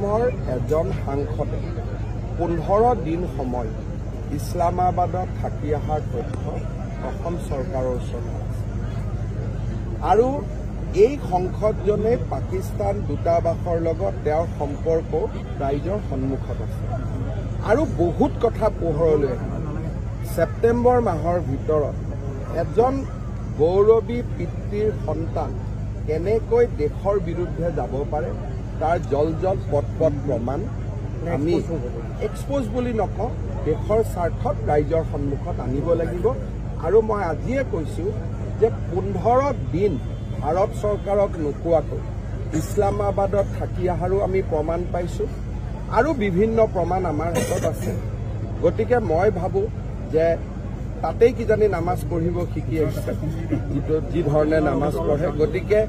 অসমৰ এজন সাংসদে 15 দিন সময় ইছলামাবাদত থাকি অহাৰ তথ্য অসম চৰকাৰৰ ওচৰত আছে আৰু এই সংসদজনে পাকিস্তান দূতাবাসৰ লগত তেওঁৰ সম্পৰ্ক ৰাইজৰ সন্মুখত আছে আৰু বহুত কথা পোহৰলৈ আহিছে। ছেপ্টেম্বৰ মাহৰ ভিতৰত এজন গৌৰৱী পিতৃৰ সন্তান কেনেকৈ দেশৰ বিৰুদ্ধে যাব পাৰে তাৰ জল পট প্ৰমাণ আমি এক্সপ'জ বুলি নকওঁ, দেশৰ স্বাৰ্থত ৰাইজৰ সন্মুখত আনিব লাগিব। আৰু মই আজিয়ে কৈছোঁ যে 15 দিন ভাৰত চৰকাৰক নোকোৱাকৈ ইছলামাবাদত থাকি অহাৰো আমি প্ৰমাণ পাইছোঁ আৰু বিভিন্ন প্ৰমাণ আমাৰ হাতত আছে। গতিকে মই ভাবোঁ যে তাতেই কিজানি নামাজ পঢ়িব শিকি আহিছে, যি ধৰণে নামাজ পঢ়ে। গতিকে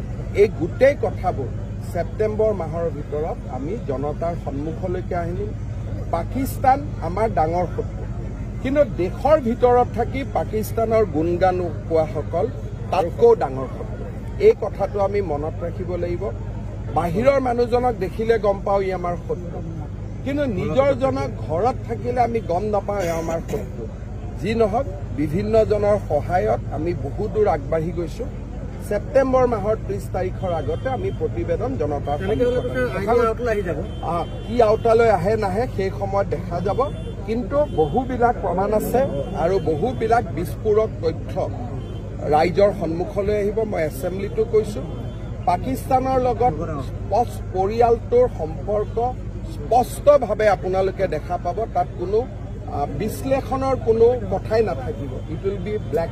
এই গোটেই কথাবোৰ ছেপ্টেম্বৰ মাহৰ ভিতৰত আমি জনতাৰ সন্মুখলৈকে আনিম। পাকিস্তান আমাৰ ডাঙৰ শত্ৰু, কিন্তু দেশৰ ভিতৰত থাকি পাকিস্তানৰ গুণগান কোৱাসকল তাতকৈও ডাঙৰ শত্ৰু। এই কথাটো আমি মনত ৰাখিব লাগিব। বাহিৰৰ মানুহজনক দেখিলে গম পাওঁ ই আমাৰ শত্ৰু, কিন্তু নিজৰজনক ঘৰত থাকিলে আমি গম নাপাওঁ এওঁ আমাৰ শত্ৰু। যি নহওক, বিভিন্নজনৰ সহায়ত আমি বহু দূৰ আগবাঢ়ি গৈছোঁ। ছেপ্টেম্বৰ মাহৰ 30 তাৰিখৰ আগতে আমি প্ৰতিবেদন জনতাৰ কি আওতালৈ আহে নাহে সেই সময়ত দেখা যাব। কিন্তু বহুবিলাক প্ৰমাণ আছে আৰু বহুবিলাক বিস্ফোৰক তথ্য ৰাইজৰ সন্মুখলৈ আহিব। মই এছেম্বলিটো কৈছোঁ, পাকিস্তানৰ লগত পৰিয়ালটোৰ সম্পৰ্ক স্পষ্টভাৱে আপোনালোকে দেখা পাব। তাত কোনো বিশ্লেষণৰ কোনো কথাই নাথাকিব। It will be black